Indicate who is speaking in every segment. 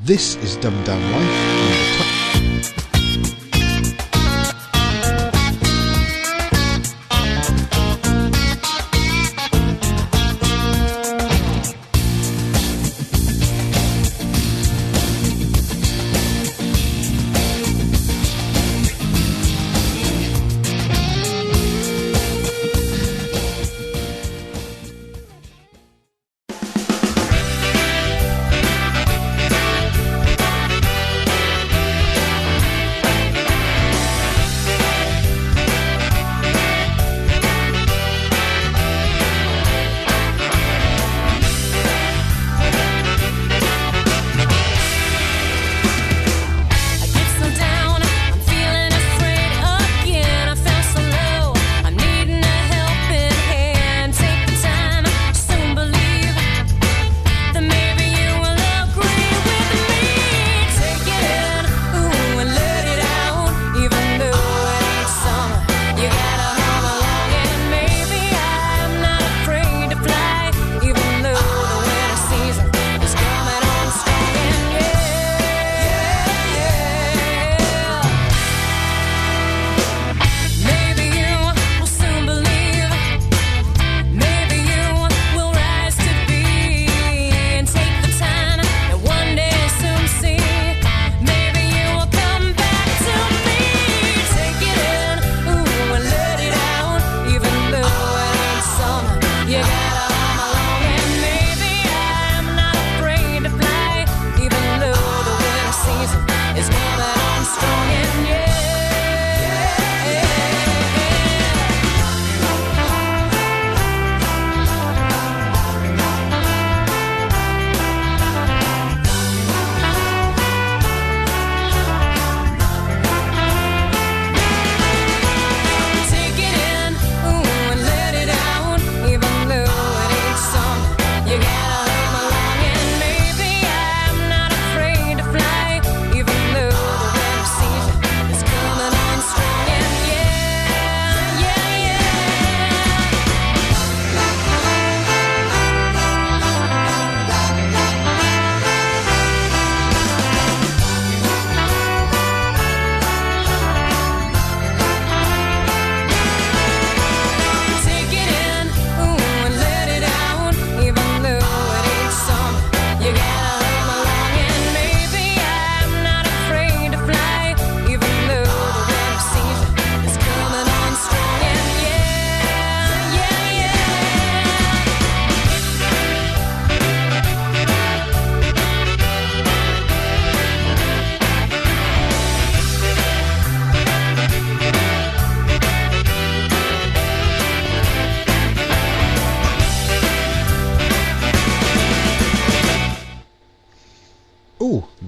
Speaker 1: This is Dumbed Down Life.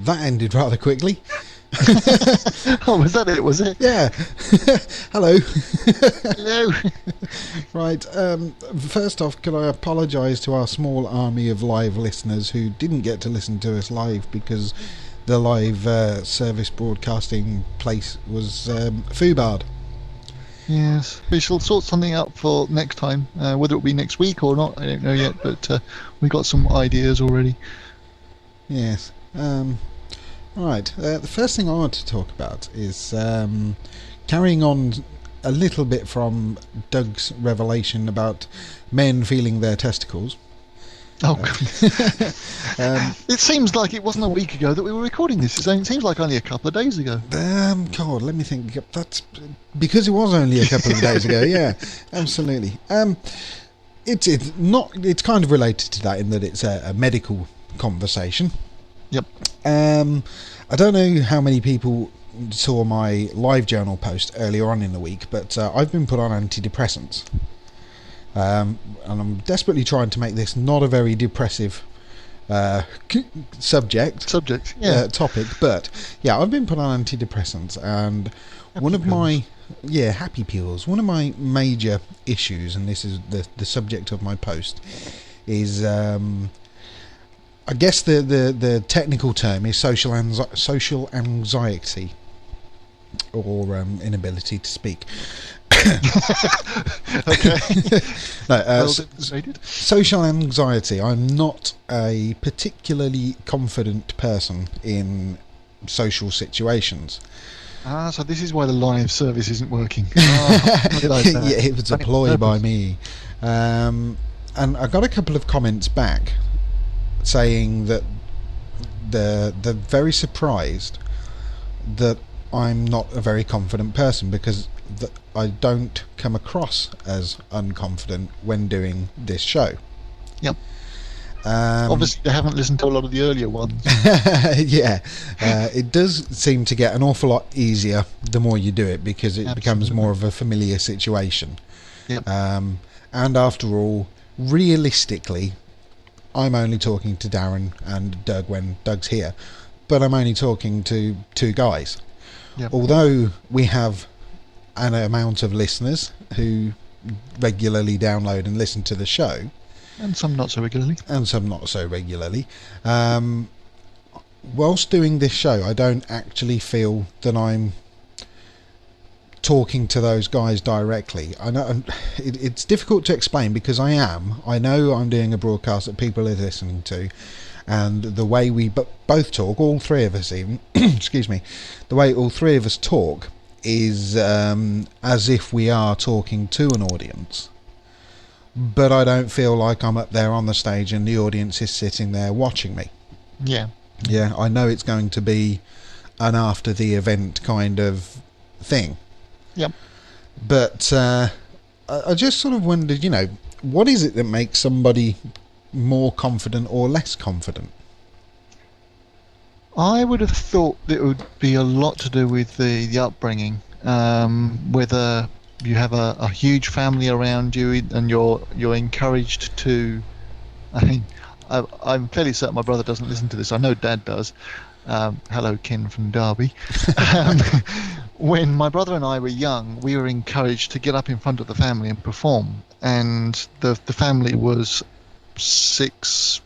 Speaker 1: That ended rather quickly.
Speaker 2: Oh, was that it? Was it?
Speaker 1: Yeah. Hello.
Speaker 2: Hello.
Speaker 1: Right. First off, can I apologise to our small army of live listeners who didn't get to listen to us live because the live service broadcasting place was foobarred.
Speaker 2: Yes, we shall sort something out for next time. Whether it will be next week or not, I don't know yet. But we got some ideas already.
Speaker 1: Yes. Right, the first thing I want to talk about is carrying on a little bit from Doug's revelation about men feeling their testicles.
Speaker 2: Oh, it seems like it wasn't a week ago that we were recording this. It seems like only a couple of days ago.
Speaker 1: God, let me think. That's because it was only a couple of days ago. Yeah, absolutely. It's kind of related to that in that it's a medical conversation.
Speaker 2: Yep.
Speaker 1: I don't know how many people saw my live journal post earlier on in the week, but I've been put on antidepressants. And I'm desperately trying to make this not a very depressive
Speaker 2: subject, yeah.
Speaker 1: Topic, but yeah, I've been put on antidepressants, and happy pills. One of my major issues, and this is the subject of my post, is I guess the technical term is social anxiety, or inability to speak.
Speaker 2: Okay.
Speaker 1: No,
Speaker 2: Well demonstrated.
Speaker 1: social anxiety. I'm not a particularly confident person in social situations.
Speaker 2: So this is why the live service isn't working. I realised that.
Speaker 1: Yeah, it was a
Speaker 2: Done it on
Speaker 1: ploy by
Speaker 2: purpose.
Speaker 1: me. And I got a couple of comments back saying that they're very surprised that I'm not a very confident person, because I don't come across as unconfident when doing this show.
Speaker 2: Yep. Obviously, they haven't listened to a lot of the earlier ones.
Speaker 1: Yeah, it does seem to get an awful lot easier the more you do it, because it becomes
Speaker 2: Absolutely.
Speaker 1: more of a familiar situation.
Speaker 2: Yep.
Speaker 1: And after all, realistically, I'm only talking to Darren and Doug when Doug's here, but I'm only talking to two guys.
Speaker 2: Yep.
Speaker 1: Although we have an amount of listeners who regularly download and listen to the show,
Speaker 2: And some not so regularly.
Speaker 1: and some not so regularly, whilst doing this show, I don't actually feel that I'm talking to those guys directly. I know it's difficult to explain, because I know I'm doing a broadcast that people are listening to, and the way we both talk, all three of us even, excuse me, the way all three of us talk is as if we are talking to an audience. But I don't feel like I'm up there on the stage and the audience is sitting there watching me.
Speaker 2: Yeah.
Speaker 1: Yeah, I know it's going to be an after the event kind of thing.
Speaker 2: Yep.
Speaker 1: But I just sort of wondered, what is it that makes somebody more confident or less confident?
Speaker 2: I would have thought that it would be a lot to do with the upbringing, whether you have a huge family around you and you're encouraged to. I mean, I'm fairly certain my brother doesn't listen to this. I know Dad does. Hello, Ken from Derby. When my brother and I were young, we were encouraged to get up in front of the family and perform, and the family was six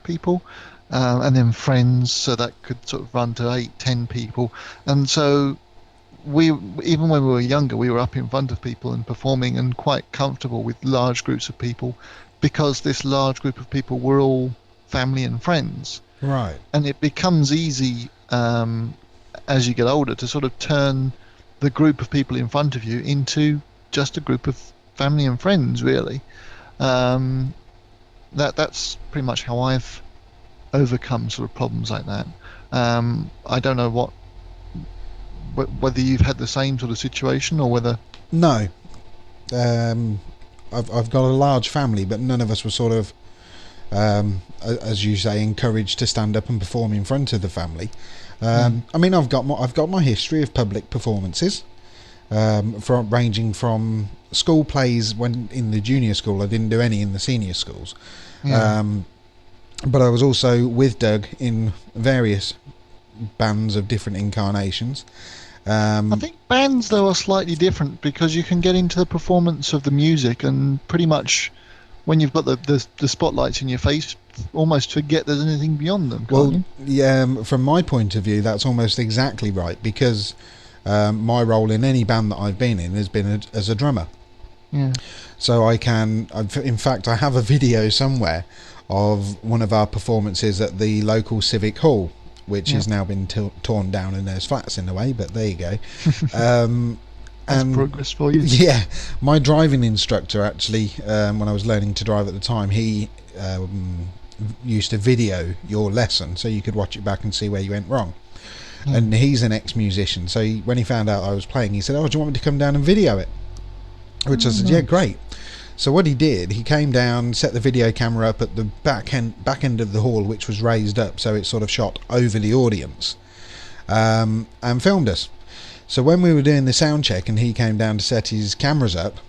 Speaker 2: people. And then friends, so that could sort of run to 8-10 people. And so even when we were younger, we were up in front of people and performing and quite comfortable with large groups of people, because this large group of people were all family and friends.
Speaker 1: Right.
Speaker 2: And it becomes easy as you get older to sort of turn the group of people in front of you into just a group of family and friends, really. That's pretty much how I've overcome sort of problems like that. I don't know whether you've had the same sort of situation or whether...
Speaker 1: No. I've got a large family, but none of us were sort of, as you say, encouraged to stand up and perform in front of the family. I mean, I've got my history of public performances, ranging from school plays. When in the junior school, I didn't do any in the senior schools.
Speaker 2: Yeah.
Speaker 1: But I was also with Doug in various bands of different incarnations.
Speaker 2: I think bands, though, are slightly different, because you can get into the performance of the music and pretty much, when you've got the spotlights in your face, almost forget there's anything beyond them, can't you?
Speaker 1: Yeah, from my point of view, that's almost exactly right, because my role in any band that I've been in has been as a drummer.
Speaker 2: Yeah.
Speaker 1: So in fact, I have a video somewhere of one of our performances at the local civic hall, which has now been torn down and there's flats in the way, but there you go.
Speaker 2: That's progress for you.
Speaker 1: Yeah, my driving instructor actually, when I was learning to drive at the time, he used to video your lesson so you could watch it back and see where you went wrong. And he's an ex-musician, so when he found out I was playing, he said, "Oh, do you want me to come down and video it?" Which I said, "Yeah, great." So what he did, he came down, set the video camera up at the back end of the hall, which was raised up, so it sort of shot over the audience, and filmed us. So when we were doing the sound check and he came down to set his cameras up,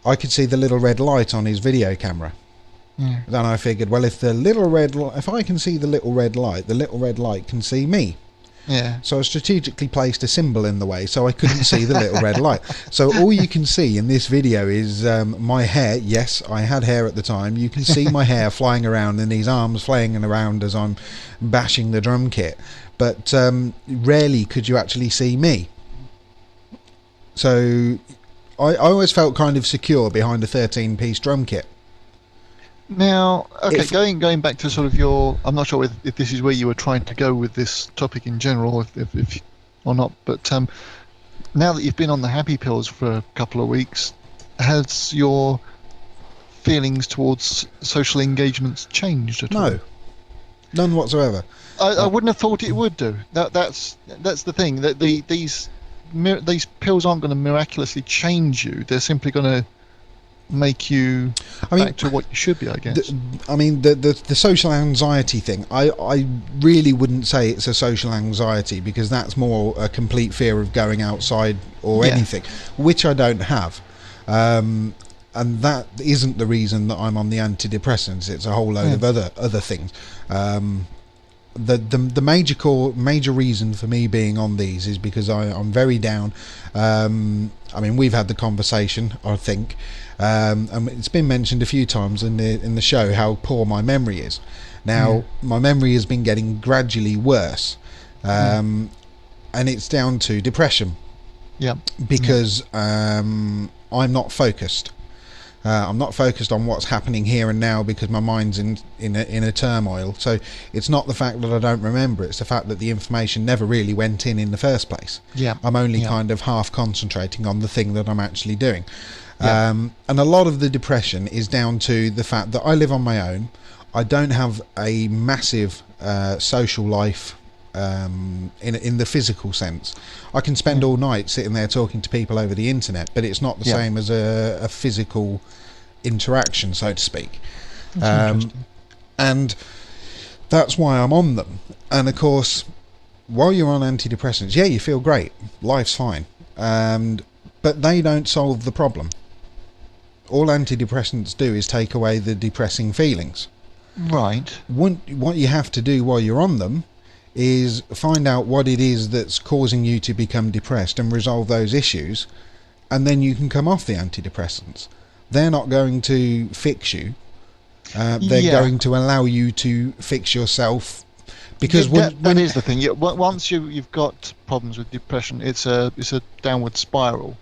Speaker 1: I could see the little red light on his video camera.
Speaker 2: Yeah.
Speaker 1: Then I figured, well, if I can see the little red light can see me.
Speaker 2: Yeah.
Speaker 1: So I strategically placed a symbol in the way so I couldn't see the little red light. So all you can see in this video is my hair. Yes, I had hair at the time. You can see my hair flying around and these arms flying around as I'm bashing the drum kit. But rarely could you actually see me. So I always felt kind of secure behind a 13-piece drum kit.
Speaker 2: Now, okay, going back to sort of your, I'm not sure if this is where you were trying to go with this topic in general, if or not, but now that you've been on the happy pills for a couple of weeks, has your feelings towards social engagements changed at all?
Speaker 1: No, none whatsoever.
Speaker 2: I wouldn't have thought it would do. That's the thing. That these pills aren't going to miraculously change you. They're simply going to make you back to what you should be, I guess.
Speaker 1: The social anxiety thing, I really wouldn't say it's a social anxiety, because that's more a complete fear of going outside or anything, which I don't have. And that isn't the reason that I'm on the antidepressants. It's a whole load of other things. The major reason for me being on these is because I'm very down. We've had the conversation, I think, and it's been mentioned a few times in the show how poor my memory is. Now, my memory has been getting gradually worse, and it's down to depression. Yeah, because I'm not focused. I'm not focused on what's happening here and now, because my mind's in a turmoil. So it's not the fact that I don't remember, it's the fact that the information never really went in the first place. Yeah, I'm only kind of half concentrating on the thing that I'm actually doing. And a lot of the depression is down to the fact that I live on my own. I don't have a massive social life in the physical sense. I can spend all night sitting there talking to people over the internet, but it's not the same as a physical interaction, so to speak. And that's why I'm on them. And of course, while you're on antidepressants, you feel great, life's fine, but they don't solve the problem. All antidepressants do is take away the depressing feelings. Right. What you have to do while you're on them is find out what it is that's causing you to become depressed and resolve those issues, and then you can come off the antidepressants. They're not going to fix you. They're going to allow you to fix yourself, because
Speaker 2: that is the thing. Once you've got problems with depression, it's a downward spiral.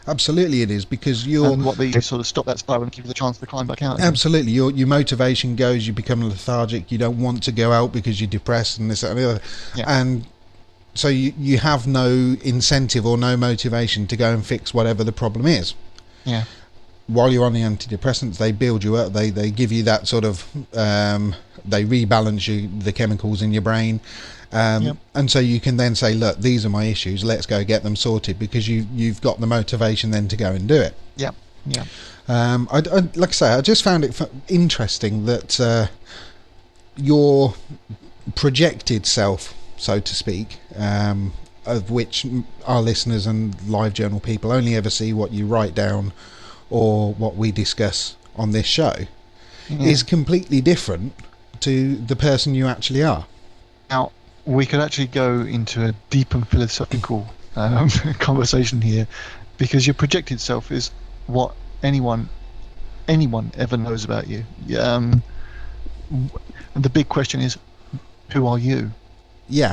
Speaker 1: Absolutely it is, because
Speaker 2: and what they sort of stop that spiral and give you the chance to climb back out again.
Speaker 1: Absolutely, your motivation goes, you become lethargic, you don't want to go out because you're depressed and this and the other, and so you have no incentive or no motivation to go and fix whatever the problem is. While you're on the antidepressants, they build you up, they give you that sort of they rebalance the chemicals in your brain. And so you can then say, look, these are my issues, let's go get them sorted, because you've got the motivation then to go and do it. Like I say, I just found it interesting that your projected self, so to speak, of which our listeners and live journal people only ever see what you write down or what we discuss on this show, is completely different to the person you actually are.
Speaker 2: Now, we could actually go into a deep and philosophical conversation here, because your projected self is what anyone ever knows about you. And the big question is, who are you? Do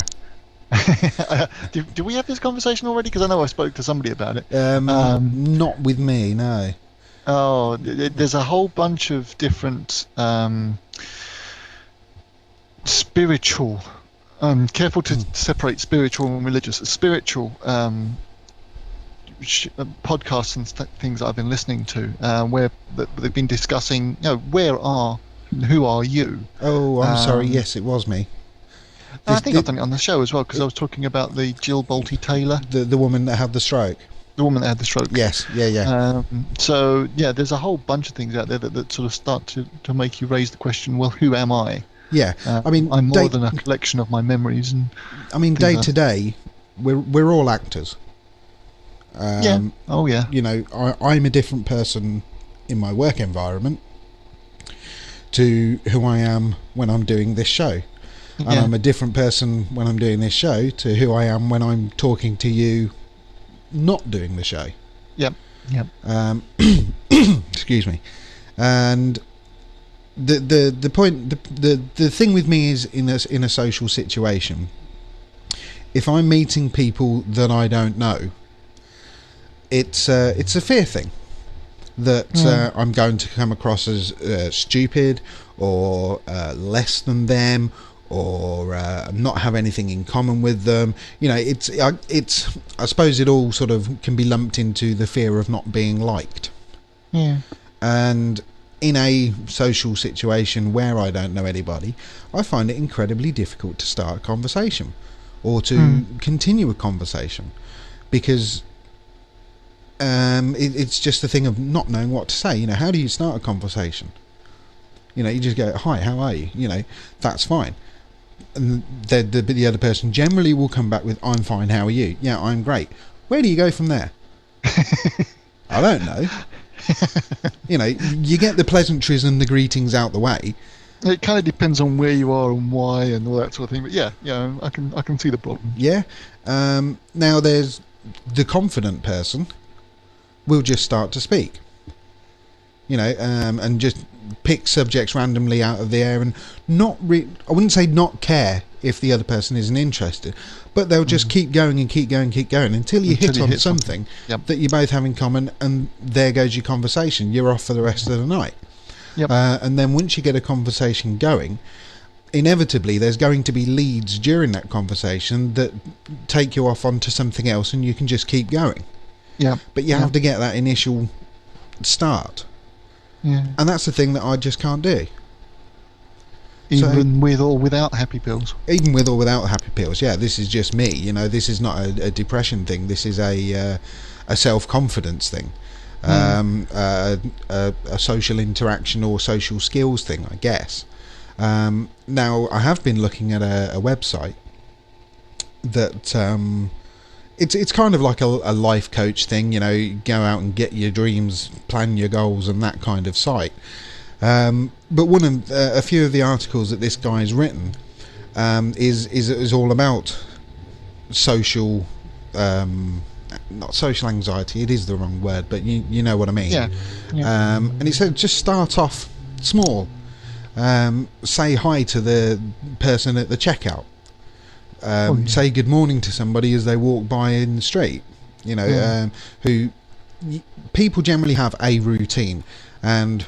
Speaker 2: we have this conversation already? Because I know I spoke to somebody about it.
Speaker 1: Not with me, no.
Speaker 2: Oh, there's a whole bunch of different spiritual. Careful to separate spiritual and religious. Spiritual podcasts and things I've been listening to, where they've been discussing, who are you?
Speaker 1: Oh, I'm sorry. Yes, it was me.
Speaker 2: I think I've done it on the show as well, because I was talking about the Jill Bolte Taylor,
Speaker 1: the woman that had the stroke.
Speaker 2: The woman that had the stroke.
Speaker 1: Yes,
Speaker 2: So there's a whole bunch of things out there that sort of start to make you raise the question, well, who am I? I'm more than a collection of my memories. And
Speaker 1: day to day, we're all actors.
Speaker 2: I'm
Speaker 1: a different person in my work environment to who I am when I'm doing this show, and I'm a different person when I'm doing this show to who I am when I'm talking to you, not doing the show. Excuse me. And the point, the thing with me is, in a social situation, if I'm meeting people that I don't know, it's a fear thing that I'm going to come across as stupid or less than them, or not have anything in common with them. You know, it's I suppose it all sort of can be lumped into the fear of not being liked.
Speaker 2: Yeah.
Speaker 1: And in a social situation where I don't know anybody, I find it incredibly difficult to start a conversation or to continue a conversation, because it's just a thing of not knowing what to say. You know, how do you start a conversation? You know, you just go, "Hi, how are you?" You know, that's fine. And the other person generally will come back with, "I'm fine, how are you?" "Yeah, I'm great." Where do you go from there? I don't know. You know, you get the pleasantries and the greetings out the way.
Speaker 2: It kind of depends on where you are and why and all that sort of thing. But yeah, I can see the problem.
Speaker 1: Yeah. Now there's the confident person will just start to speak. You know, and just pick subjects randomly out of the air, and I wouldn't say not care if the other person isn't interested, but they'll just keep going and keep going until you hit on something that you both have in common, and there goes your conversation. You're off for the rest of the night.
Speaker 2: Yep.
Speaker 1: And then once you get a conversation going, inevitably there's going to be leads during that conversation that take you off onto something else, and you can just keep going.
Speaker 2: Yeah.
Speaker 1: But you have to get that initial start.
Speaker 2: Yeah.
Speaker 1: And that's the thing that I just can't do.
Speaker 2: Even with or without happy pills.
Speaker 1: Even with or without happy pills, yeah. This is just me. You know, this is not a depression thing. This is a self-confidence thing, a social interaction or social skills thing, I guess. Now, I have been looking at a website that it's kind of like a life coach thing. You know, you go out and get your dreams, plan your goals, and that kind of site. But one of a few of the articles that this guy's written is all about social, not social anxiety. It is the wrong word, but you know what I mean.
Speaker 2: Yeah.
Speaker 1: And he said just start off small. Say hi to the person at the checkout. Say good morning to somebody as they walk by in the street. You know, people generally have a routine, and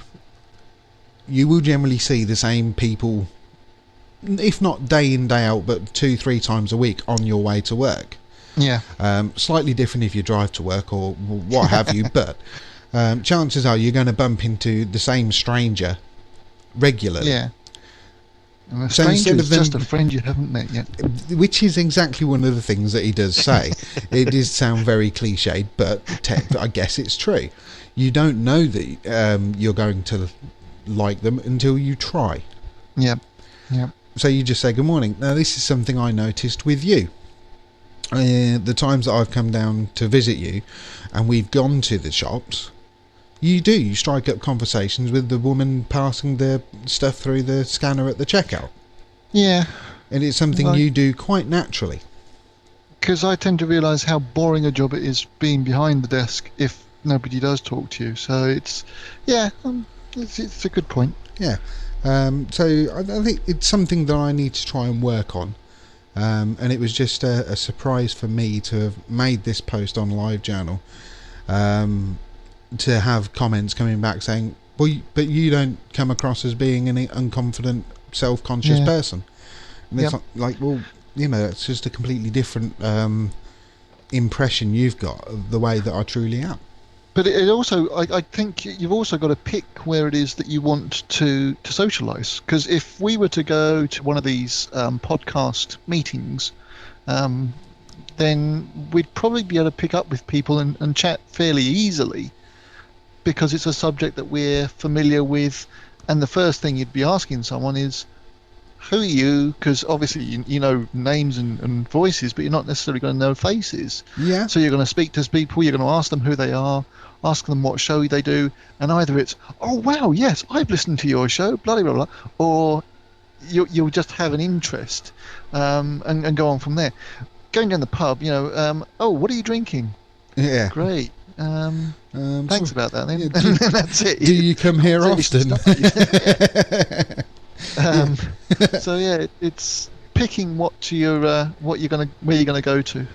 Speaker 1: you will generally see the same people, if not day in, day out, but 2-3 times a week on your way to work.
Speaker 2: Yeah.
Speaker 1: Slightly different if you drive to work or what have you, but chances are you're going to bump into the same stranger regularly.
Speaker 2: Yeah. And a stranger is just a friend you haven't met yet.
Speaker 1: Which is exactly one of the things that he does say. It does sound very cliched, but I guess it's true. You don't know that you're going to like them until you try.
Speaker 2: Yep.
Speaker 1: So you just say good morning. Now this is something I noticed with you. The times that I've come down to visit you and we've gone to the shops, you strike up conversations with the woman passing the stuff through the scanner at the checkout.
Speaker 2: Yeah.
Speaker 1: And it's something you do quite naturally.
Speaker 2: Because I tend to realise how boring a job it is being behind the desk if nobody does talk to you. So it's a good point.
Speaker 1: Yeah. So I think it's something that I need to try and work on. And it was just a surprise for me to have made this post on LiveJournal, to have comments coming back saying, well, but you don't come across as being an unconfident, self-conscious person. And it's like, well, you know, it's just a completely different impression you've got of the way that I truly am.
Speaker 2: But it also, I think you've also got to pick where it is that you want to socialise. Because if we were to go to one of these podcast meetings, then we'd probably be able to pick up with people and chat fairly easily, because it's a subject that we're familiar with. And the first thing you'd be asking someone is, who are you? Because obviously you know names and voices, but you're not necessarily going to know faces.
Speaker 1: Yeah.
Speaker 2: So you're going to speak to people, you're going to ask them who they are, ask them what show they do, and either it's, oh wow, yes, I've listened to your show, blah blah blah, or you'll just have an interest, and go on from there. Going down the pub, you know, oh, what are you drinking?
Speaker 1: Yeah.
Speaker 2: Great. Thanks about that. Then.
Speaker 1: Yeah,
Speaker 2: That's it.
Speaker 1: Do you come here often?
Speaker 2: So yeah, it's picking where you're gonna go to.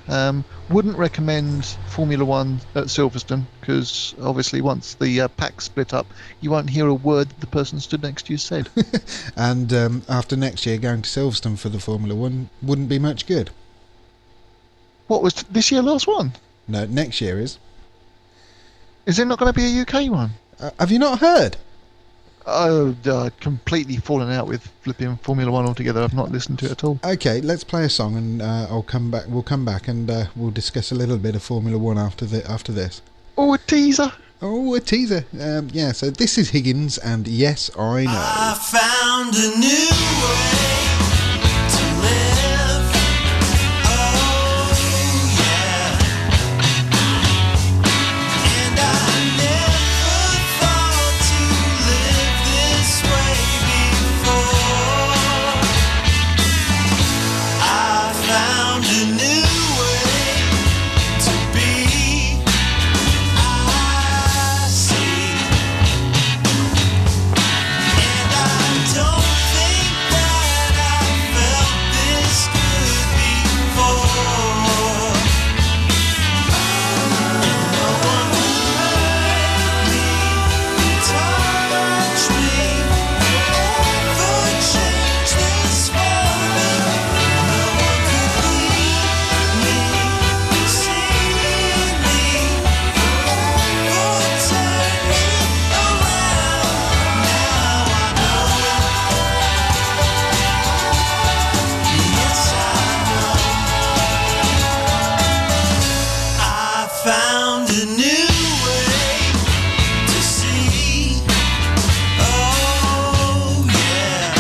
Speaker 2: Wouldn't recommend Formula One at Silverstone, because obviously once the pack split up, you won't hear a word that the person stood next to you said.
Speaker 1: And after next year, going to Silverstone for the Formula One wouldn't be much good.
Speaker 2: What was this year last one?
Speaker 1: No, next year is.
Speaker 2: Is there not going to be a UK one?
Speaker 1: Have you not heard?
Speaker 2: Oh, completely fallen out with flipping Formula One altogether. I've not listened to it at all.
Speaker 1: Okay, let's play a song, and I'll come back. We'll come back and we'll discuss a little bit of Formula One after this.
Speaker 2: Oh, a teaser.
Speaker 1: Oh, a teaser. Yeah. So this is Higgins, and Yes, I Know.
Speaker 3: I found a new way to live. Oh yeah, and I never thought to live this way before. I found a new way to be. I see, and I don't think that I felt this good before. No one could hurt me, touch me, ever change this for me. No one could leave me, see me, ever turn me around. Now I know. Yes, I know. I found a new way to see. Oh yeah,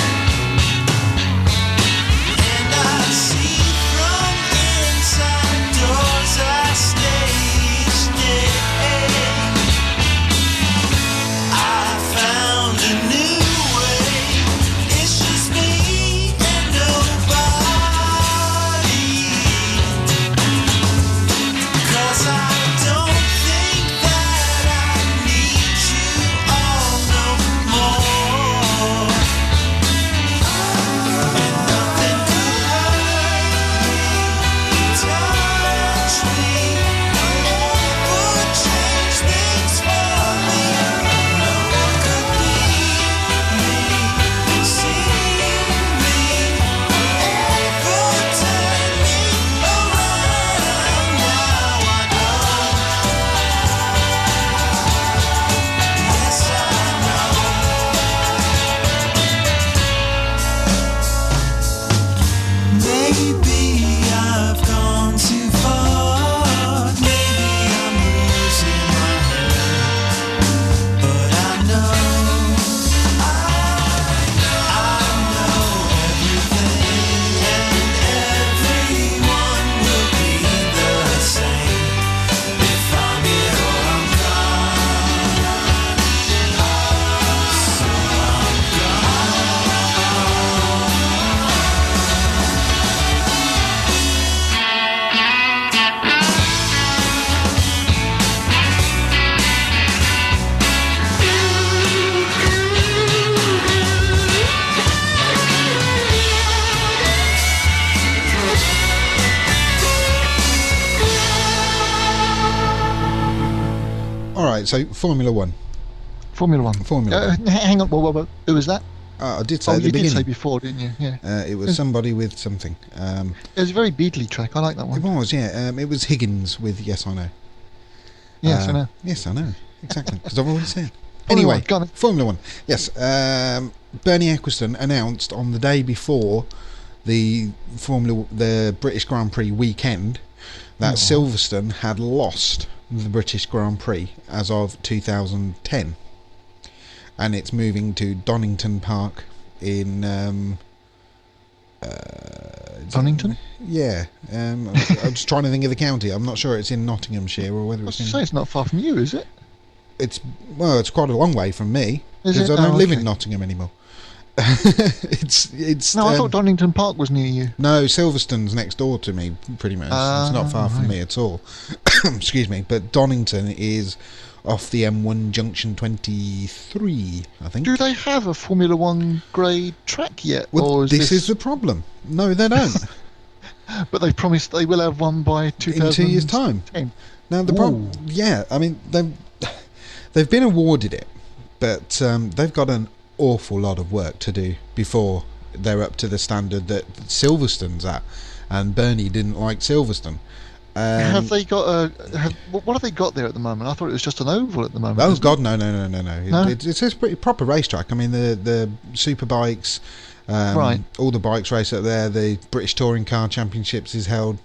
Speaker 3: and I see from inside doors I stay each day. I found a new way. It's just me and nobody. 'Cause I don't think that I need you all no more. And nothing could hurt me, touch me, ever change things for me. No one could leave me, see me, ever turn me around. Now I know. Yes, I know. Maybe I've gone too far. Maybe I'm losing my head. But I know everything, and everyone will be the same. If I'm here or I'm gone, so I'm
Speaker 1: All right. So Formula One.
Speaker 2: Formula One.
Speaker 1: Formula
Speaker 2: Hang on. Whoa. Who was that?
Speaker 1: I did say
Speaker 2: Oh,
Speaker 1: at the
Speaker 2: you did say
Speaker 1: beginning.
Speaker 2: before, didn't you? Yeah.
Speaker 1: It was somebody with something.
Speaker 2: It was a very Beatley track. I like that
Speaker 1: It
Speaker 2: one.
Speaker 1: was, yeah. It was Higgins with Yes, I Know.
Speaker 2: Yes, I know.
Speaker 1: Yes, I know. Exactly, because I've already said.
Speaker 2: Formula
Speaker 1: Anyway,
Speaker 2: One, go on then.
Speaker 1: Formula One. Yes. Bernie Ecclestone announced on the day before the British Grand Prix weekend that Silverstone had lost the British Grand Prix as of 2010, and it's moving to Donnington Park in
Speaker 2: Donnington?
Speaker 1: Yeah, I'm just trying to think of the county. I'm not sure it's in Nottinghamshire or whether
Speaker 2: I was
Speaker 1: it's
Speaker 2: to say
Speaker 1: in.
Speaker 2: it's not far from you, is it?
Speaker 1: It's quite a long way from me
Speaker 2: Is
Speaker 1: because
Speaker 2: it?
Speaker 1: I don't
Speaker 2: Oh,
Speaker 1: live
Speaker 2: okay.
Speaker 1: in Nottingham anymore. it's
Speaker 2: No, I thought Donnington Park was near you.
Speaker 1: no, Silverstone's next door to me, pretty much. It's not far from
Speaker 2: right.
Speaker 1: me at all. Excuse me, but Donnington is off the M1 Junction 23, I think.
Speaker 2: Do they have a Formula One grade track yet?
Speaker 1: Well,
Speaker 2: or
Speaker 1: this is the problem. No, they don't.
Speaker 2: But they promised they will have one by 2010.
Speaker 1: In 2 years' time. Now the problem, yeah, I mean they've been awarded it, but they've got an awful lot of work to do before they're up to the standard that Silverstone's at, and Bernie didn't like Silverstone.
Speaker 2: Have they got what have they got there at the moment? I thought it was just an oval at the moment.
Speaker 1: Oh God, no. It's a pretty proper racetrack. I mean, the super bikes,
Speaker 2: right.
Speaker 1: All the bikes race up there. The British Touring Car Championships is held.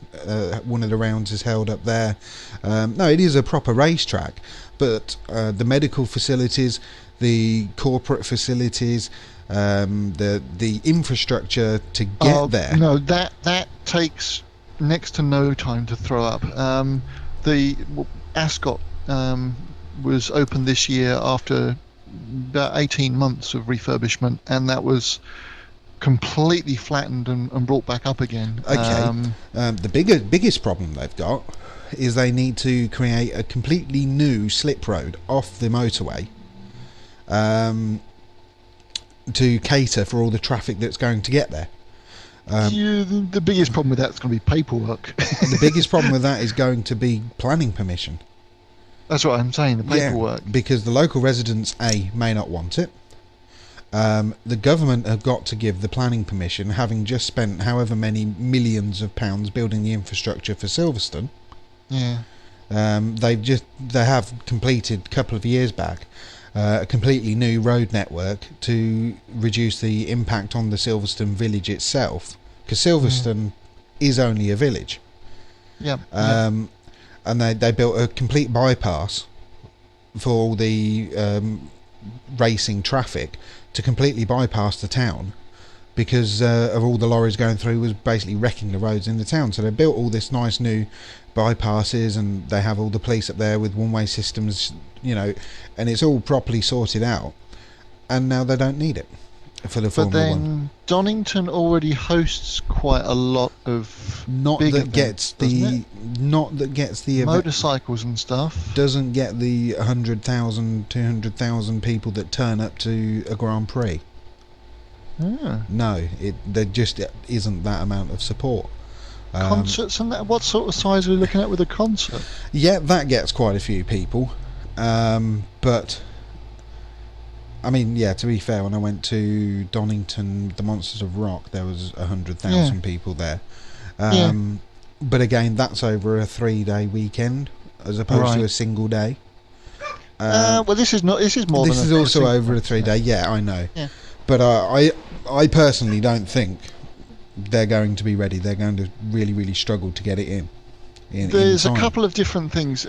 Speaker 1: One of the rounds is held up there. No, it is a proper racetrack, but the medical facilities, the corporate facilities, the infrastructure to get there.
Speaker 2: No, that takes next to no time to throw up. The Ascot was opened this year after about 18 months of refurbishment, and that was completely flattened and brought back up again.
Speaker 1: Okay. The biggest problem they've got is they need to create a completely new slip road off the motorway to cater for all the traffic that's going to get there.
Speaker 2: The biggest problem with that is going to be paperwork.
Speaker 1: The biggest problem with that is going to be planning permission.
Speaker 2: That's what I'm saying, the paperwork.
Speaker 1: Yeah, because the local residents, may not want it. The government have got to give the planning permission, having just spent however many millions of pounds building the infrastructure for Silverstone.
Speaker 2: Yeah.
Speaker 1: They have completed a couple of years back a completely new road network to reduce the impact on the Silverstone village itself, because Silverstone is only a village.
Speaker 2: Yeah.
Speaker 1: And they built a complete bypass for all the racing traffic to completely bypass the town, because of all the lorries going through was basically wrecking the roads in the town. So they built all this nice new bypasses, and they have all the police up there with one-way systems, and it's all properly sorted out, and now they don't need it for the Formula One.
Speaker 2: Donnington already hosts quite a lot of
Speaker 1: gets the
Speaker 2: motorcycles and stuff.
Speaker 1: Doesn't get the 100,000, 200,000 people that turn up to a Grand Prix. No, there just isn't that amount of support.
Speaker 2: Concerts and that. What sort of size are we looking at with a concert?
Speaker 1: Yeah, that gets quite a few people. But I mean, yeah, to be fair, when I went to Donnington, the Monsters of Rock, there was 100,000 people there. But again, that's over a 3-day weekend as opposed to a single day.
Speaker 2: Well, this is not. This is more.
Speaker 1: This
Speaker 2: than
Speaker 1: is also over a 3-day. Yeah, I know.
Speaker 2: Yeah.
Speaker 1: But I personally don't think they're going to be ready. They're going to really, really struggle to get it in.
Speaker 2: There's a couple of different things.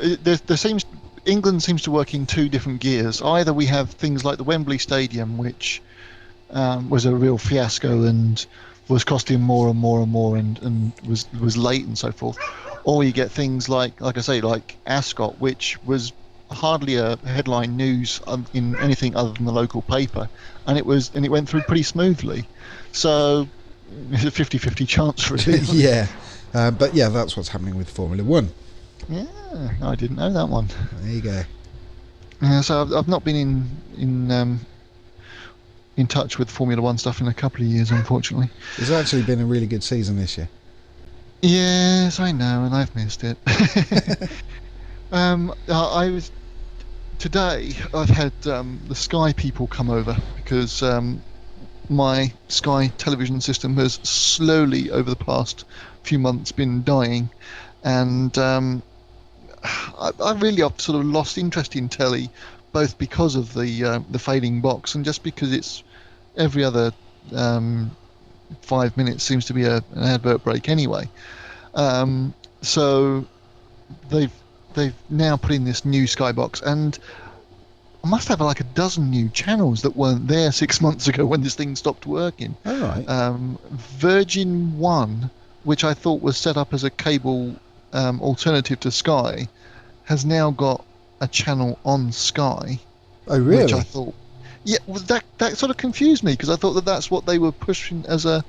Speaker 2: England seems to work in two different gears. Either we have things like the Wembley Stadium, which was a real fiasco and was costing more and more and more, and was late and so forth, or you get things like I say, like Ascot, which was hardly a headline news in anything other than the local paper, and it went through pretty smoothly. So it's a 50-50 chance for it.
Speaker 1: Yeah. But yeah, that's what's happening with Formula One.
Speaker 2: Yeah, I didn't know that one.
Speaker 1: There you go.
Speaker 2: So I've not been in touch with Formula One stuff in a couple of years, unfortunately.
Speaker 1: It's actually been a really good season this year.
Speaker 2: Yes, I know, and I've missed it. Today I've had the Sky people come over, because my Sky television system has slowly over the past few months been dying, and I really have sort of lost interest in telly, both because of the failing box and just because it's every other 5 minutes seems to be an advert break anyway. So they've now put in this new Sky box, and I must have like a dozen new channels that weren't there 6 months ago when this thing stopped working.
Speaker 1: All right.
Speaker 2: Virgin 1, which I thought was set up as a cable alternative to Sky, has now got a channel on Sky.
Speaker 1: Oh, really?
Speaker 2: Which I thought, yeah, well, that sort of confused me, because I thought that's what they were pushing as an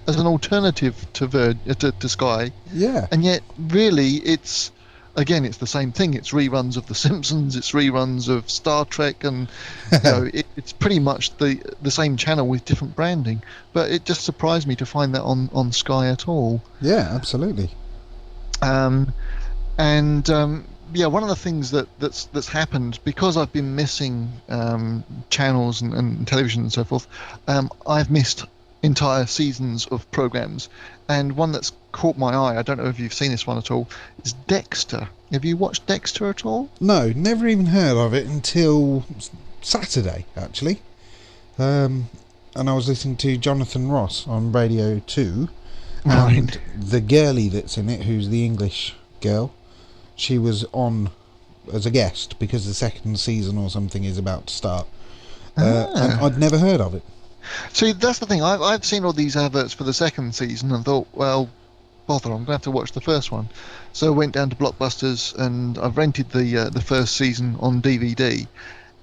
Speaker 2: alternative to Sky.
Speaker 1: Yeah.
Speaker 2: And yet, really, it's again, it's the same thing. It's reruns of The Simpsons, it's reruns of Star Trek, and it's pretty much the same channel with different branding. But it just surprised me to find that on Sky at all.
Speaker 1: Yeah, absolutely.
Speaker 2: Yeah, one of the things that's happened, because I've been missing channels and television and so forth, I've missed entire seasons of programs, and one that's caught my eye, I don't know if you've seen this one at all, is Dexter. Have you watched Dexter at all?
Speaker 1: No, never even heard of it until Saturday, actually. And I was listening to Jonathan Ross on Radio 2, and the girlie that's in it, who's the English girl, she was on as a guest because the second season or something is about to start. And I'd never heard of it.
Speaker 2: See, that's the thing. I've seen all these adverts for the second season and thought, well, bother, I'm going to have to watch the first one. So I went down to Blockbusters and I've rented the first season on DVD,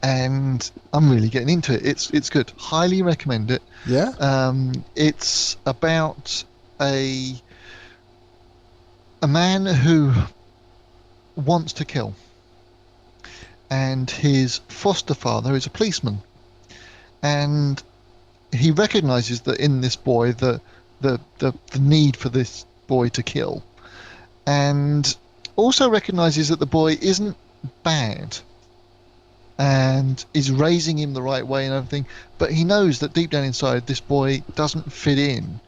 Speaker 2: and I'm really getting into it. It's good. Highly recommend it.
Speaker 1: Yeah.
Speaker 2: It's about a man who wants to kill, and his foster father is a policeman, and he recognizes that in this boy the need for this boy to kill, and also recognizes that the boy isn't bad and is raising him the right way and everything, but he knows that deep down inside this boy doesn't fit in,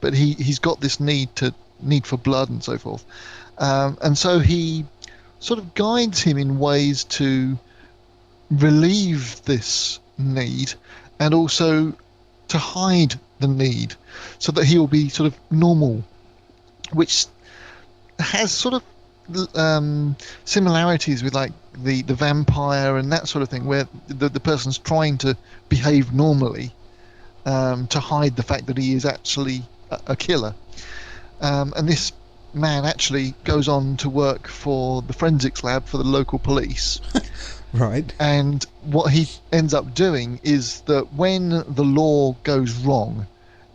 Speaker 2: but he's got this need for blood and so forth, and so he sort of guides him in ways to relieve this need and also to hide the need so that he will be sort of normal, which has sort of similarities with like the vampire and that sort of thing, where the person's trying to behave normally to hide the fact that he is actually a killer. And this man actually goes on to work for the forensics lab for the local police.
Speaker 1: Right.
Speaker 2: And what he ends up doing is that when the law goes wrong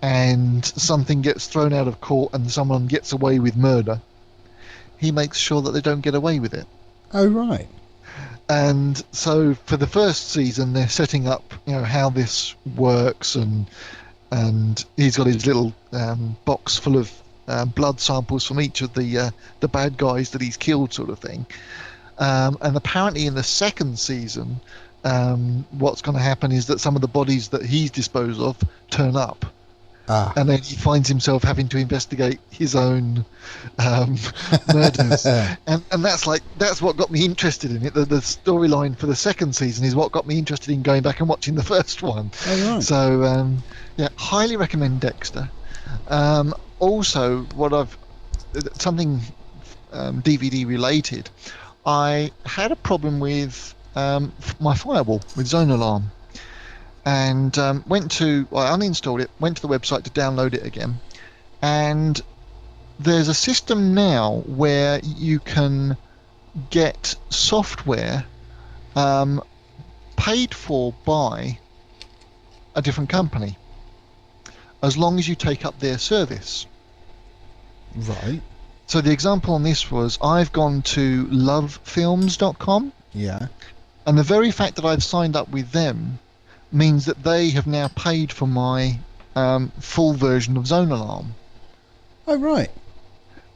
Speaker 2: and something gets thrown out of court and someone gets away with murder, he makes sure that they don't get away with it.
Speaker 1: Oh, right.
Speaker 2: And so for the first season, they're setting up, how this works, and he's got his little box full of blood samples from each of the bad guys that he's killed, sort of thing. And apparently in the second season, what's going to happen is that some of the bodies that he's disposed of turn up. And then he finds himself having to investigate his own murders. and that's what got me interested in it. The storyline for the second season is what got me interested in going back and watching the first one.
Speaker 1: Oh, right.
Speaker 2: So, highly recommend Dexter. Also, something DVD related, I had a problem with my firewall with Zone Alarm, and I uninstalled it, went to the website to download it again, and there's a system now where you can get software paid for by a different company as long as you take up their service.
Speaker 1: Right.
Speaker 2: So the example on this was, I've gone to lovefilms.com.
Speaker 1: Yeah.
Speaker 2: And the very fact that I've signed up with them means that they have now paid for my full version of Zone Alarm.
Speaker 1: Oh, right.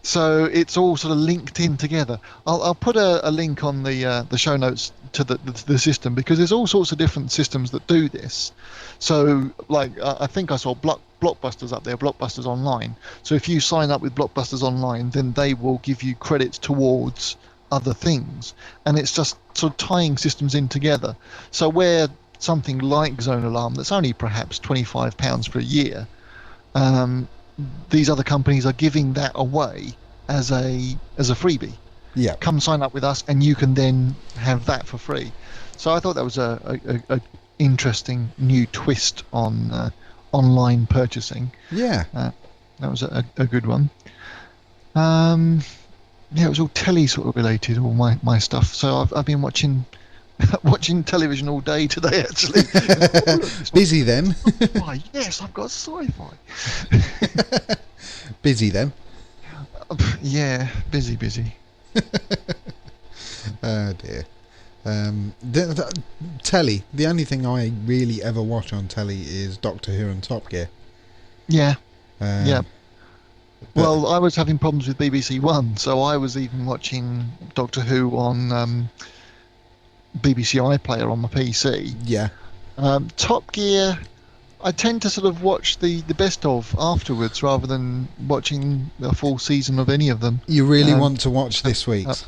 Speaker 2: So it's all sort of linked in together. I'll put a link on the show notes to the system, because there's all sorts of different systems that do this. So, I think I saw Blockbusters up there, Blockbusters Online. So if you sign up with Blockbusters Online, then they will give you credits towards other things. And it's just sort of tying systems in together. So where something like Zone Alarm, that's only perhaps £25 per year, these other companies are giving that away as a freebie.
Speaker 1: Yeah.
Speaker 2: Come sign up with us, and you can then have that for free. So I thought that was a interesting new twist on online purchasing.
Speaker 1: Yeah.
Speaker 2: That was a good one. It was all telly sort of related, all my stuff. So I've been watching television all day today, actually.
Speaker 1: Busy then.
Speaker 2: Sci-fi. Yes, I've got sci-fi.
Speaker 1: Busy then.
Speaker 2: Yeah, busy.
Speaker 1: Oh dear. Telly. The only thing I really ever watch on telly is Doctor Who and Top Gear.
Speaker 2: Yeah. Yeah.
Speaker 1: but-
Speaker 2: Well, I was having problems with BBC One, so I was even watching Doctor Who on BBC iPlayer on my PC.
Speaker 1: Yeah.
Speaker 2: Top Gear, I tend to sort of watch the best of afterwards rather than watching a full season of any of them.
Speaker 1: You really want to watch this week's?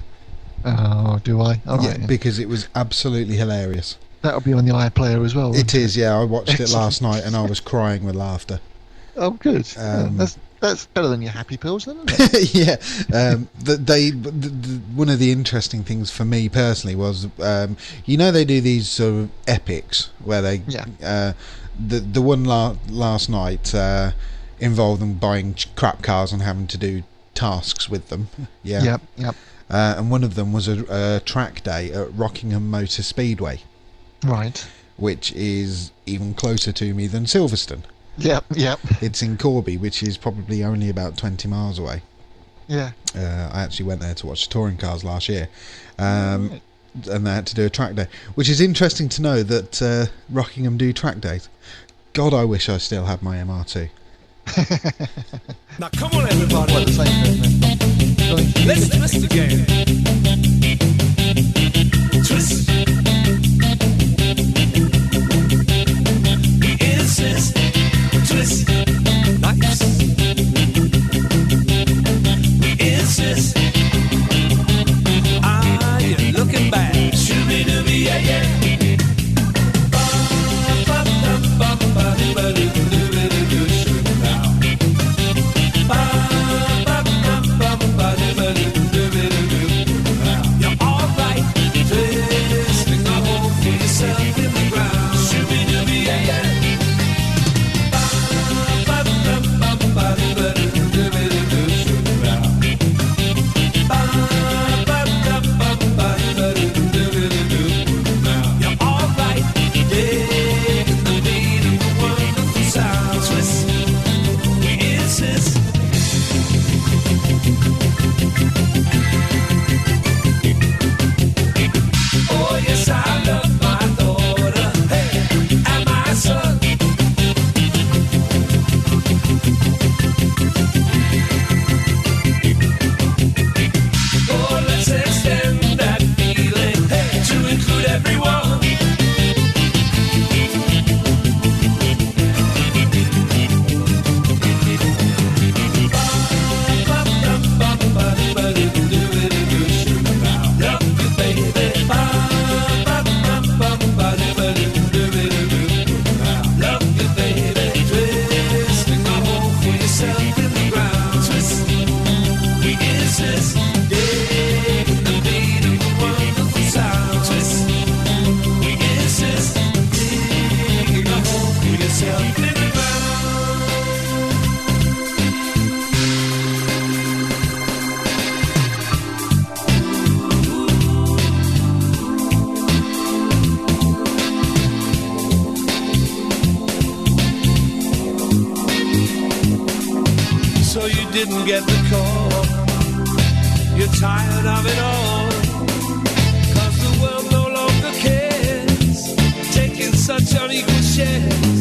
Speaker 2: Oh, do I? All right,
Speaker 1: Yeah, because it was absolutely hilarious.
Speaker 2: that'll be on the iPlayer as well.
Speaker 1: It is, yeah. I watched it
Speaker 2: Excellent.
Speaker 1: last night and I was crying with laughter.
Speaker 2: Oh, good. That's better than your happy pills, then, isn't it?
Speaker 1: Yeah. One of the interesting things for me personally was, they do these sort of epics where they, the one last night involved them buying crap cars and having to do tasks with them. Yeah.
Speaker 2: Yep.
Speaker 1: And one of them was a track day at Rockingham Motor Speedway,
Speaker 2: Right.
Speaker 1: which is even closer to me than Silverstone.
Speaker 2: Yep.
Speaker 1: It's in Corby, which is probably only about 20 miles away.
Speaker 2: Yeah.
Speaker 1: I actually went there to watch the touring cars last year, and they had to do a track day, which is interesting to know that Rockingham do track days. God, I wish I still had my MR2.
Speaker 4: Now come on everybody,
Speaker 2: Well, the same thing.
Speaker 4: let's twist again. Twist. We insist. Twist. Nice. We insist. Ah, you're looking back. Shooby-dooby, yeah, yeah. You're all right. Twisting a hole for yourself in the ground. Shooby-dooby, yeah, yeah. You're all right. Digging the beat of the wonderful sound. Twist. We insist. Oh, yes, I love my daughter. Hey, and my son. Oh, let's extend that feeling, hey, to include everyone. Love you, baby. Love you, baby. Twisting a hole for yourself in the ground. Twist. We insist. Digging the beat of the wonderful sound. Twist. We insist. Digging a hole for yourself in the ground. So you didn't get the call. You're tired of it all. 'Cause the world no longer cares. Taking such unequal shares.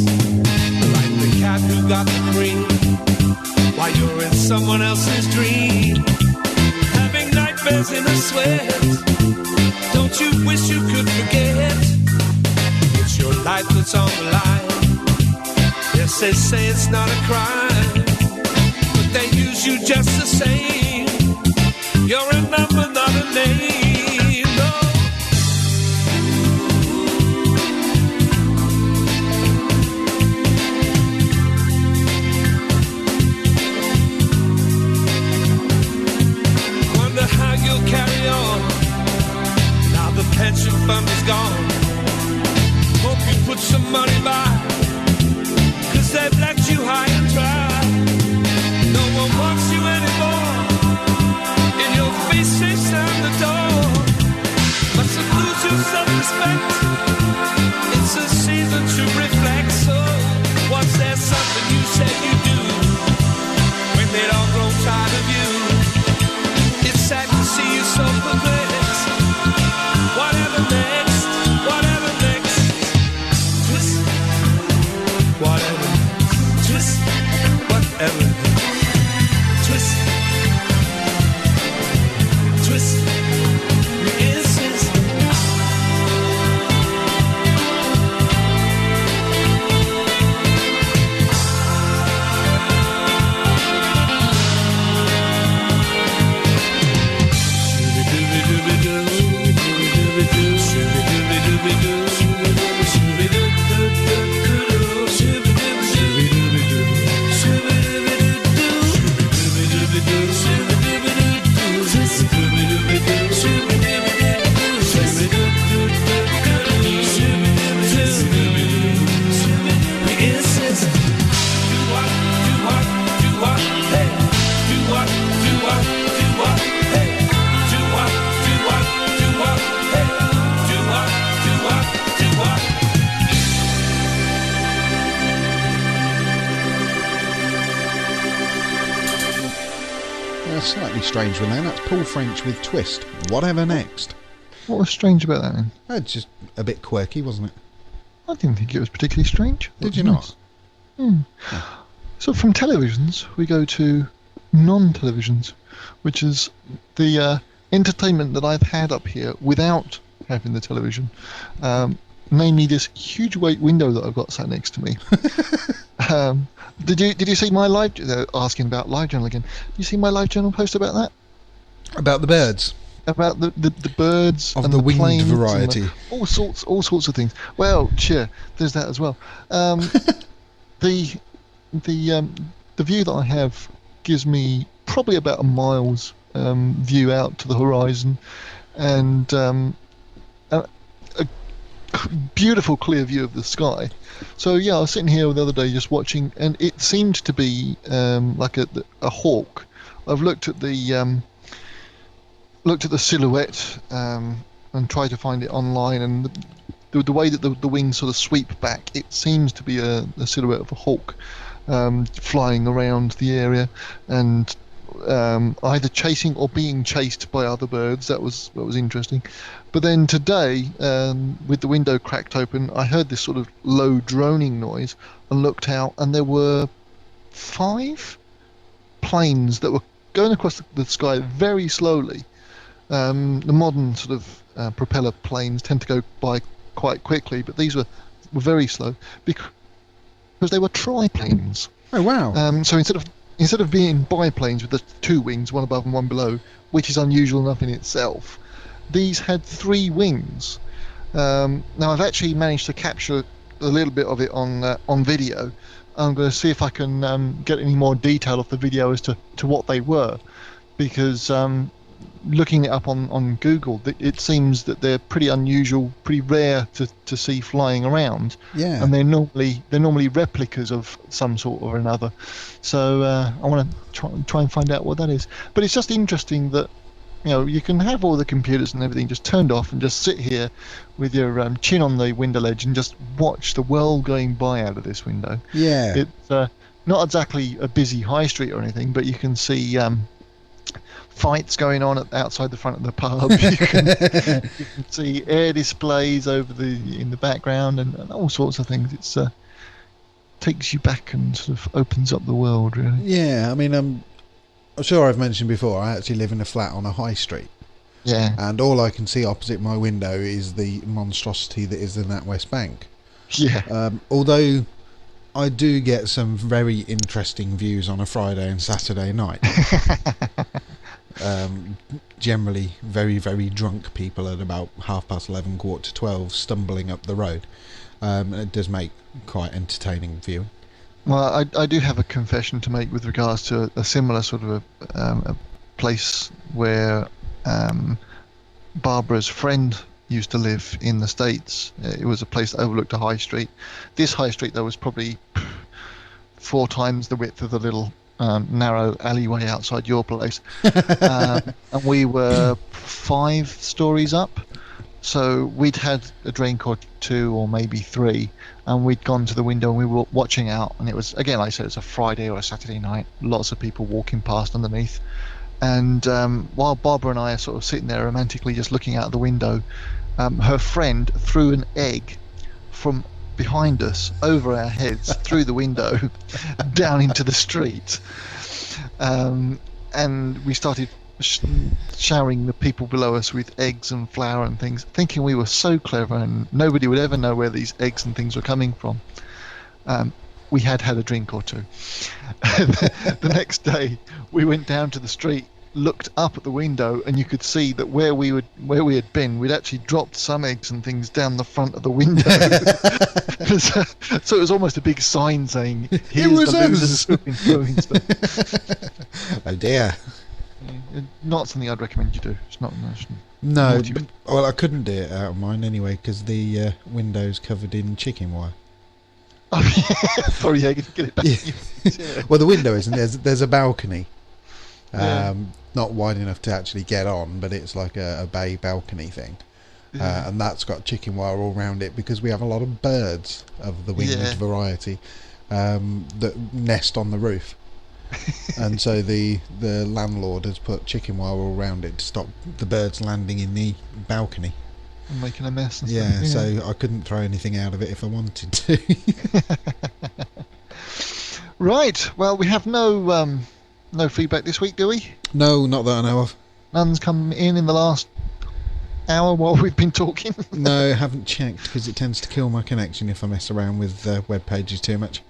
Speaker 4: Like the cat who got the cream while you're in someone else's dream. Having nightmares in a sweat. Don't you wish you could forget? It's your life that's on the line. Yes, they say it's not a crime. They use you just the same. You're a number, not a name. No. Wonder how you'll carry on. Now the pension fund is gone. Hope you put some money by. 'Cause they've left you high and dry. No one wants you anymore. In your face, they slam the door. Mustn't lose your self-respect. It's a season to reflect. So, was there something you said you'd do when they'd all grown tired of you? It's sad to see you so
Speaker 1: slightly strange one then. That's Paul French with Twist. Whatever next.
Speaker 2: What was strange about that then?
Speaker 1: It's just a bit quirky, wasn't it?
Speaker 2: I didn't think it was particularly strange.
Speaker 1: Did you not?
Speaker 2: So from televisions, we go to non-televisions, which is the entertainment that I've had up here without having the television. Namely, this huge white window that I've got sat next to me. Did you see my live? They're asking about LiveJournal again. Did you see my LiveJournal post about that?
Speaker 1: About the birds.
Speaker 2: About the birds
Speaker 1: Of
Speaker 2: and
Speaker 1: the
Speaker 2: the
Speaker 1: winged
Speaker 2: planes and
Speaker 1: variety.
Speaker 2: all sorts of things. Well, sure, there's that as well. The view that I have gives me probably about a mile's view out to the horizon, and a beautiful clear view of the sky. So yeah, I was sitting here the other day just watching, and it seemed to be like a hawk. I've looked at the silhouette and tried to find it online, and the way that the wings sort of sweep back, it seems to be a silhouette of a hawk flying around the area, and either chasing or being chased by other birds. That was interesting. But then today, with the window cracked open, I heard this sort of low droning noise and looked out, and there were 5 planes that were going across the sky very slowly. The modern sort of propeller planes tend to go by quite quickly, but these were very slow because they were triplanes.
Speaker 1: Oh wow!
Speaker 2: So instead of being biplanes with the 2 wings, one above and one below, which is unusual enough in itself, these had 3 wings. Now I've actually managed to capture a little bit of it on video. I'm going to see if I can get any more detail off the video as to what they were, because looking it up on Google, it seems that they're pretty unusual, pretty rare to see flying around.
Speaker 1: Yeah.
Speaker 2: And they're normally replicas of some sort or another. So I want to try and find out what that is. But it's just interesting that you can have all the computers and everything just turned off and just sit here with your chin on the window ledge and just watch the world going by out of this window.
Speaker 1: Yeah.
Speaker 2: It's not exactly a busy high street or anything, but you can see fights going on outside the front of the pub. You can see air displays in the background and all sorts of things. It's takes you back and sort of opens up the world, really.
Speaker 1: Yeah, I mean, I'm sure I've mentioned before, I actually live in a flat on a high street.
Speaker 2: Yeah.
Speaker 1: And all I can see opposite my window is the monstrosity that is the NatWest Bank.
Speaker 2: Yeah.
Speaker 1: Although I do get some very interesting views on a Friday and Saturday night. Generally very, very drunk people at about 11:30, 11:45, stumbling up the road. It does make quite entertaining viewing.
Speaker 2: Well, I do have a confession to make with regards to a similar sort of a place where Barbara's friend used to live in the States. It was a place that overlooked a high street. This high street, though, was probably 4 times the width of the little narrow alleyway outside your place. And we were 5 stories up. So we'd had a drink or 2 or maybe 3, and we'd gone to the window and we were watching out, and it was, again, like I said, it was a Friday or a Saturday night, lots of people walking past underneath, and while Barbara and I are sort of sitting there romantically just looking out the window, her friend threw an egg from behind us over our heads through the window down into the street, and we started showering the people below us with eggs and flour and things, thinking we were so clever and nobody would ever know where these eggs and things were coming from. We had a drink or 2. The next day we went down to the street, looked up at the window, and you could see that where we had been, we'd actually dropped some eggs and things down the front of the window. So it was almost a big sign saying, "Here's the losers who've been throwing stuff."
Speaker 1: Oh dear.
Speaker 2: Not something I'd recommend you do. It's not.
Speaker 1: No, well, I couldn't do it out of mine anyway because the window's covered in chicken wire.
Speaker 2: Oh, yeah. Sorry, yeah, get it back.
Speaker 1: Yeah. Well, the window isn't. There's a balcony.
Speaker 2: Yeah.
Speaker 1: Not wide enough to actually get on, but it's like a bay balcony thing. Yeah. And that's got chicken wire all around it because we have a lot of birds of the winged variety that nest on the roof. And so the landlord has put chicken wire all around it to stop the birds landing in the balcony.
Speaker 2: And making a mess and
Speaker 1: Yeah,
Speaker 2: stuff.
Speaker 1: so I couldn't throw anything out of it if I wanted to.
Speaker 2: Right, well, we have no feedback this week, do we?
Speaker 1: No, not that I know of.
Speaker 2: None's come in the last hour while we've been talking.
Speaker 1: No, I haven't checked because it tends to kill my connection if I mess around with web pages too much.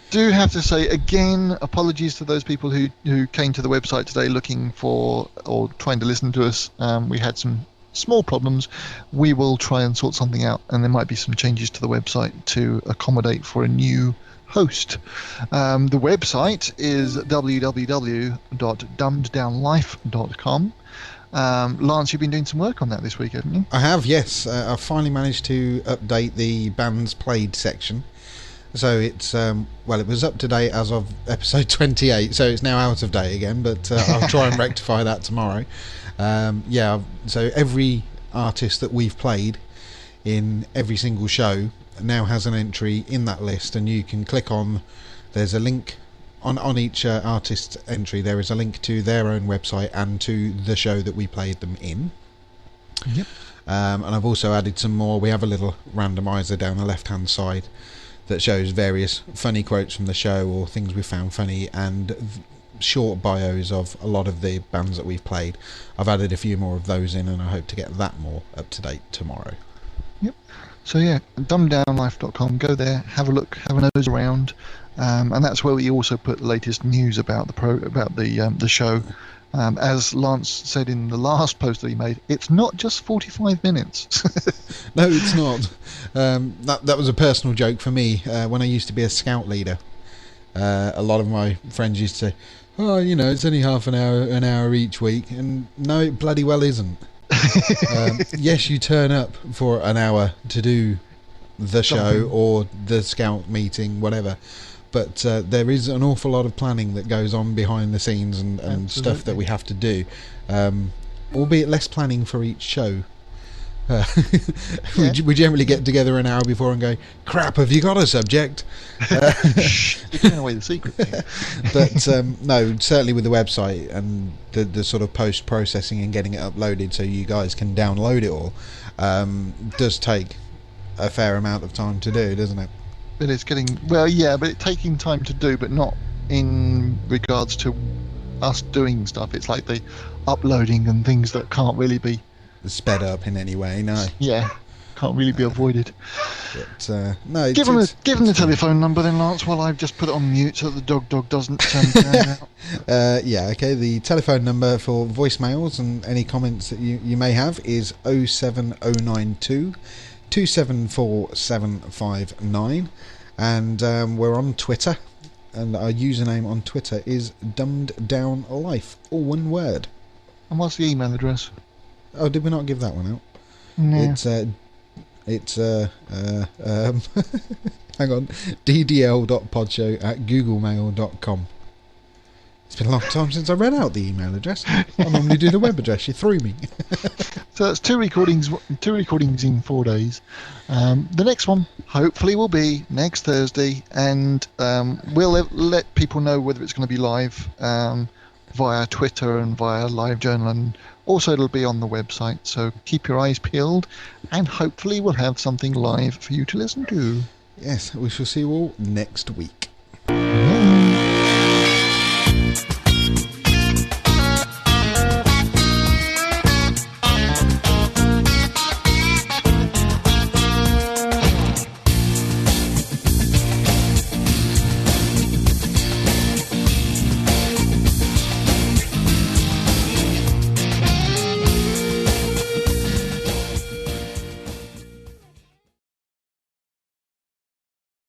Speaker 2: Do have to say again, apologies to those people who came to the website today looking for or trying to listen to us. We had some small problems. We will try and sort something out, and there might be some changes to the website to accommodate for a new host. The website is www.dumbeddownlife.com. Lance, you've been doing some work on that this week, haven't you?
Speaker 1: I have, yes. I've finally managed to update the bands played section. So it's, well, it was up to date as of episode 28, so it's now out of date again, but I'll try and rectify that tomorrow. Yeah, so every artist that we've played in every single show now has an entry in that list, and you can click on, there's a link on each artist's entry, there is a link to their own website and to the show that we played them in.
Speaker 2: Yep.
Speaker 1: And I've also added some more. We have a little randomizer down the left hand side that shows various funny quotes from the show or things we found funny, and short bios of a lot of the bands that we've played. I've added a few more of those in, and I hope to get that more up to date tomorrow.
Speaker 2: Yep. So yeah, dumbeddownlife.com. Go there, have a look, have a nose around, and that's where we also put the latest news about the show. As Lance said in the last post that he made, it's not just 45 minutes.
Speaker 1: No, it's not. That was a personal joke for me. When I used to be a scout leader, a lot of my friends used to say, "Oh, you know, it's only half an hour each week," and no, it bloody well isn't. Yes, you turn up for an hour to do the show or the scout meeting, whatever. But there is an awful lot of planning that goes on behind the scenes and stuff that we have to do, albeit less planning for each show. We generally get together an hour before and go, "Crap, have you got a subject?"
Speaker 2: You're giving away the secret thing.
Speaker 1: But no, certainly with the website and the sort of post-processing and getting it uploaded so you guys can download it all, does take a fair amount of time to do, doesn't it?
Speaker 2: But it's getting, well, yeah, but it's taking time to do, but not in regards to us doing stuff. It's like the uploading and things that can't really be
Speaker 1: sped up in any way, no.
Speaker 2: Yeah, can't really be avoided.
Speaker 1: But no,
Speaker 2: Give him the telephone number then, Lance, while I've just put it on mute so that the dog doesn't out.
Speaker 1: Yeah, okay, the telephone number for voicemails and any comments that you may have is 07092 274 and we're on Twitter, and our username on Twitter is dumbeddownlife, all one word.
Speaker 2: And what's the email address?
Speaker 1: Oh, did we not give that one out?
Speaker 2: No.
Speaker 1: It's hang on, ddl.podshow@googlemail.com. It's been a long time since I read out the email address. I normally do the web address. You threw me.
Speaker 2: So that's two recordings in 4 days. The next one hopefully will be next Thursday, and we'll let people know whether it's going to be live via Twitter and via LiveJournal, and also it'll be on the website. So keep your eyes peeled, and hopefully we'll have something live for you to listen to.
Speaker 1: Yes, we shall see you all next week.